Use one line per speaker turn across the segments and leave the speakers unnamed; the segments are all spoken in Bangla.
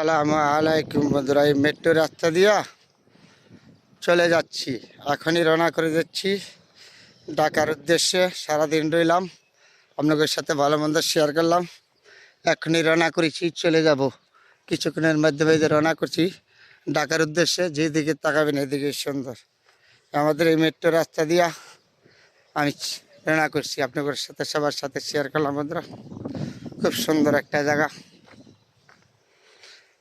আসসালামু আলাইকুম বন্ধুরা, এই মেট্রো রাস্তা দিয়া চলে যাচ্ছি। এখনই রওনা করে যাচ্ছি ঢাকার উদ্দেশ্যে। সারাদিন রইলাম, আপনাদের সাথে ভালো মন্দ শেয়ার করলাম। এখনই রওনা করেছি, চলে যাব কিছুক্ষণের মাধ্যমে। যে রওনা করছি ঢাকার উদ্দেশ্যে, যেদিকে তাকাবেন এদিকে সুন্দর। আমাদের এই মেট্রো রাস্তা দিয়া আমি রওনা করছি, আপনাদের সাথে সবার সাথে শেয়ার করলাম বন্ধুরা। খুব সুন্দর একটা জায়গা।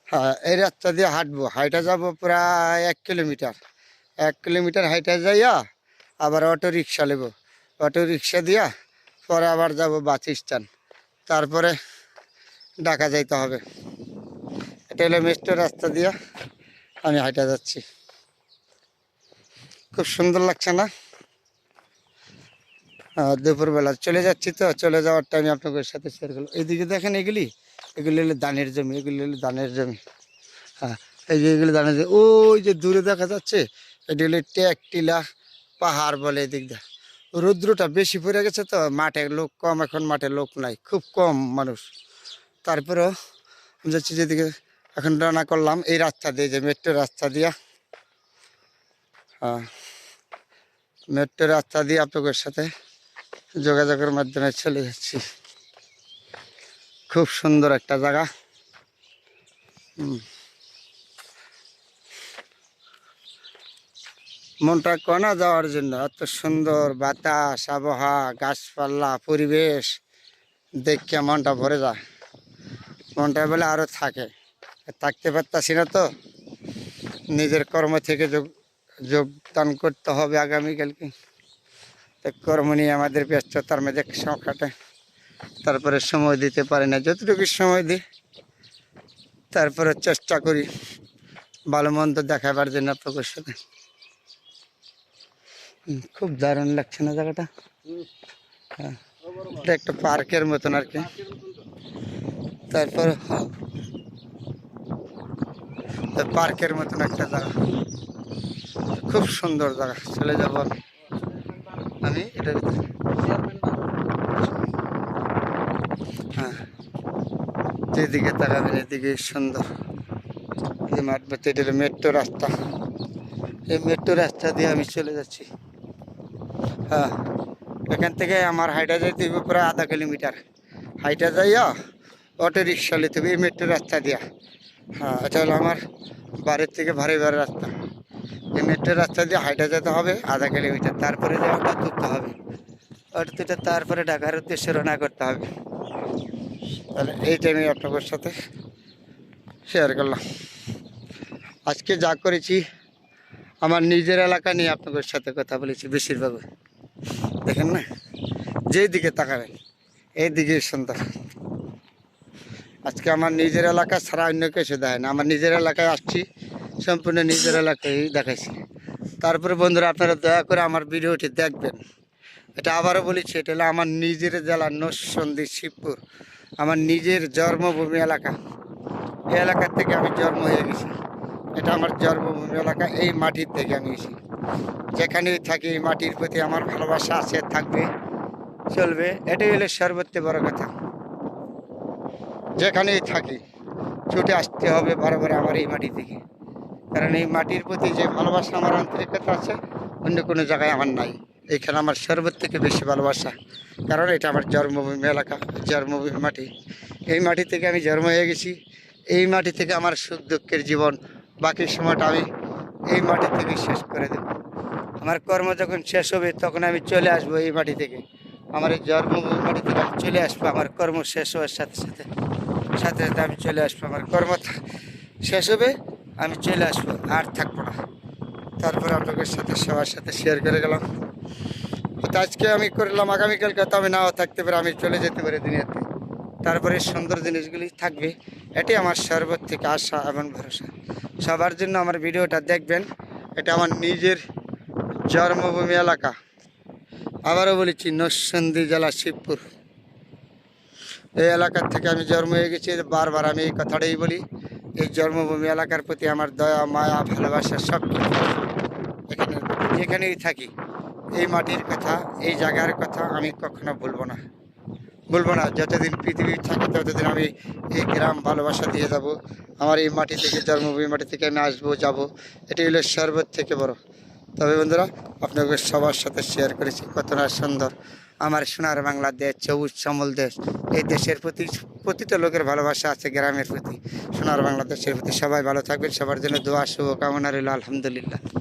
হ্যাঁ, এই রাস্তা দিয়ে হাঁটবো, হাইটা যাব প্রায় 1 কিলোমিটার। 1 কিলোমিটার হাইটা যাইয়া আবার অটো রিক্সা নেব। অটো রিক্সা দিয়া পরে আবার যাব বাস স্ট্যান্ড, তারপরে ঢাকা যাইতে হবে। এটা হলো মেট্রো রাস্তা দিয়া আমি হাইটা যাচ্ছি। খুব সুন্দর লাগছে না? দুপুরবেলা চলে যাচ্ছি, তো চলে যাওয়ার টাইমে আপনাদের সাথে শেয়ার করলাম। এইদিকে দেখেন, এগুলি হলো ধানের জমি, এগুলি হলো ধানের জমি। হ্যাঁ, এই যে এগুলো ধানের জমি। ওই যে দূরে দেখা যাচ্ছে, এটি হলো টিলা পাহাড় বলে। এদিক দিয়ে রৌদ্রটা বেশি পড়ে গেছে, তো মাঠে লোক কম, এখন মাঠে লোক নাই, খুব কম মানুষ। তারপরেও যাচ্ছি যেদিকে, এখন রান্না করলাম এই রাস্তা দিয়ে, যে মেট্রো রাস্তা দিয়া। হ্যাঁ, মেট্রো রাস্তা দিয়ে আপনাদের সাথে যোগাযোগের মাধ্যমে চলে যাচ্ছি। খুব সুন্দর একটা জায়গা। মনটা কনা যাওয়ার জন্য। এত সুন্দর বাতাস, আবহাওয়া, গাছপালা, পরিবেশ দেখে মনটা ভরে যায়। মনটা বলে আরও থাকতে পারতাছি না, তো নিজের কর্ম থেকে যোগদান করতে হবে আগামীকালকে। তো কর্ম নিয়ে আমাদের ব্যস্ততার মধ্যে সময় কাটে, তারপরে সময় দিতে পারি না। যতটুকু সময় দিই, তারপরে চেষ্টা করি ভালো মন্দ দেখাবার জন্য আপনাদের সাথে। খুব দারুণ লাগছে না জায়গাটা? হ্যাঁ, এটা একটা পার্কের মতন আর কি। তারপর পার্কের মতন একটা জায়গা, খুব সুন্দর জায়গা। চলে যাব আমি এটার ভিতরে। হ্যাঁ, যেদিকে তাকাবেন এদিকে সুন্দর। এই মাঠ বাচ্চা, এটা হলো মেট্রো রাস্তা। এই মেট্রো রাস্তা দিয়ে আমি চলে যাচ্ছি। হ্যাঁ, এখান থেকে আমার হাইটা যাইতে হবে প্রায় ½ কিলোমিটার। হাইটা যাইয়া অটো রিক্সা নিতে হবে এই মেট্রো রাস্তা দিয়া। হ্যাঁ, এটা হলো আমার বাড়ির থেকে ভারী রাস্তা। এই মেট্রো রাস্তা দিয়ে হাইটা যেতে হবে ½ কিলোমিটার, তারপরে যে অটো তুলতে হবে। অটো তুলে তারপরে ঢাকার উদ্দেশ্যে রওনা করতে হবে। তাহলে এই টাইমে আপনাদের সাথে শেয়ার করলাম। আজকে যা করেছি আমার নিজের এলাকা নিয়ে আপনাদের সাথে কথা বলেছি বেশিরভাগ। দেখেন না, যেই দিকে তাকাবেন এইদিকে সুন্দর। আজকে আমার নিজের এলাকা ছাড়া অন্য কিছু দেয় না। আমার নিজের এলাকায় আসছি, সম্পূর্ণ নিজের এলাকায় দেখাইছি। তারপরে বন্ধুরা, আপনারা দয়া করে আমার ভিডিওটি দেখবেন। এটা আবারও বলেছি, এটা হলো আমার নিজের জেলা নরসিংদী, শিবপুর, আমার নিজের জন্মভূমি এলাকা। এই এলাকা থেকে আমি জন্ম হয়ে গেছি। এটা আমার জন্মভূমি এলাকা। এই মাটির থেকে আমি এসেছি। যেখানেই থাকি এই মাটির প্রতি আমার ভালোবাসা আছে, থাকবে, চলবে। এটাই হলো সর্বোচ্চ বড় কথা। যেখানেই থাকি ছুটে আসতে হবে বারবার আমার এই মাটি থেকে, কারণ এই মাটির প্রতি যে ভালোবাসা, আমার আন্তরিকতা আছে, অন্য কোনো জায়গায় আমার নাই। এইখানে আমার সর্বোচ্চ থেকে বেশি ভালোবাসা, কারণ এটা আমার জন্মভূমি এলাকা, জন্মভূমি মাটি। এই মাটি থেকে আমি জন্ম হয়ে গেছি। এই মাটি থেকে আমার সুখ দুঃখের জীবন, বাকি সময়টা আমি এই মাটি থেকে শেষ করে দেব। আমার কর্ম যখন শেষ হবে তখন আমি চলে আসবো এই মাটি থেকে। আমার এই জন্মভূমি মাটি থেকে আমি চলে আসবো। আমার কর্ম শেষ হওয়ার সাথে সাথে সাথে সাথে আমি চলে আসবো। আমার কর্ম শেষ হবে, আমি চলে আসবো, আর থাকবো না। তারপরে আপনাদের সাথে সবার সাথে শেয়ার করে গেলাম। তো আজকে আমি করলাম, আগামীকালকে তো আমি নাও থাকতে পারি, আমি চলে যেতে পারি দুনিয়াতে। তারপরে সুন্দর জিনিসগুলি থাকবে। এটি আমার সর্বোচ্চ থেকে আশা এবং ভরসা। সবার জন্য আমার ভিডিওটা দেখবেন। এটা আমার নিজের জন্মভূমি এলাকা। আবারও বলেছি, নরসিংদী জেলা, শিবপুর। এই এলাকার থেকে আমি জন্ম হয়ে গেছি। বারবার আমি এই কথাটাই বলি, এই জন্মভূমি এলাকার প্রতি আমার দয়া, মায়া, ভালোবাসা সব কিছু। এখানে যেখানেই থাকি এই মাটির কথা, এই জায়গার কথা আমি কখনো ভুলবো না। বলবো না, যতদিন পৃথিবী থাকে ততদিন আমি এই গ্রাম ভালোবাসা দিয়ে যাব। আমার এই মাটি থেকে জন্মভূমি, মাটি থেকে আমি আসবো যাব, এটাই হলো সর্বোচ্চ থেকে বড়। তবে বন্ধুরা, আপনাকে সবার সাথে শেয়ার করেছি কত না সুন্দর আমার সোনার বাংলাদেশ, সবুজ শ্যামল দেশ। এই দেশের প্রতি প্রতিটা লোকের ভালোবাসা আছে, গ্রামের প্রতি, সোনার বাংলাদেশের প্রতি। সবাই ভালো থাকবেন, সবার জন্য দোয়া শুভকামনা রইল। আলহামদুলিল্লাহ।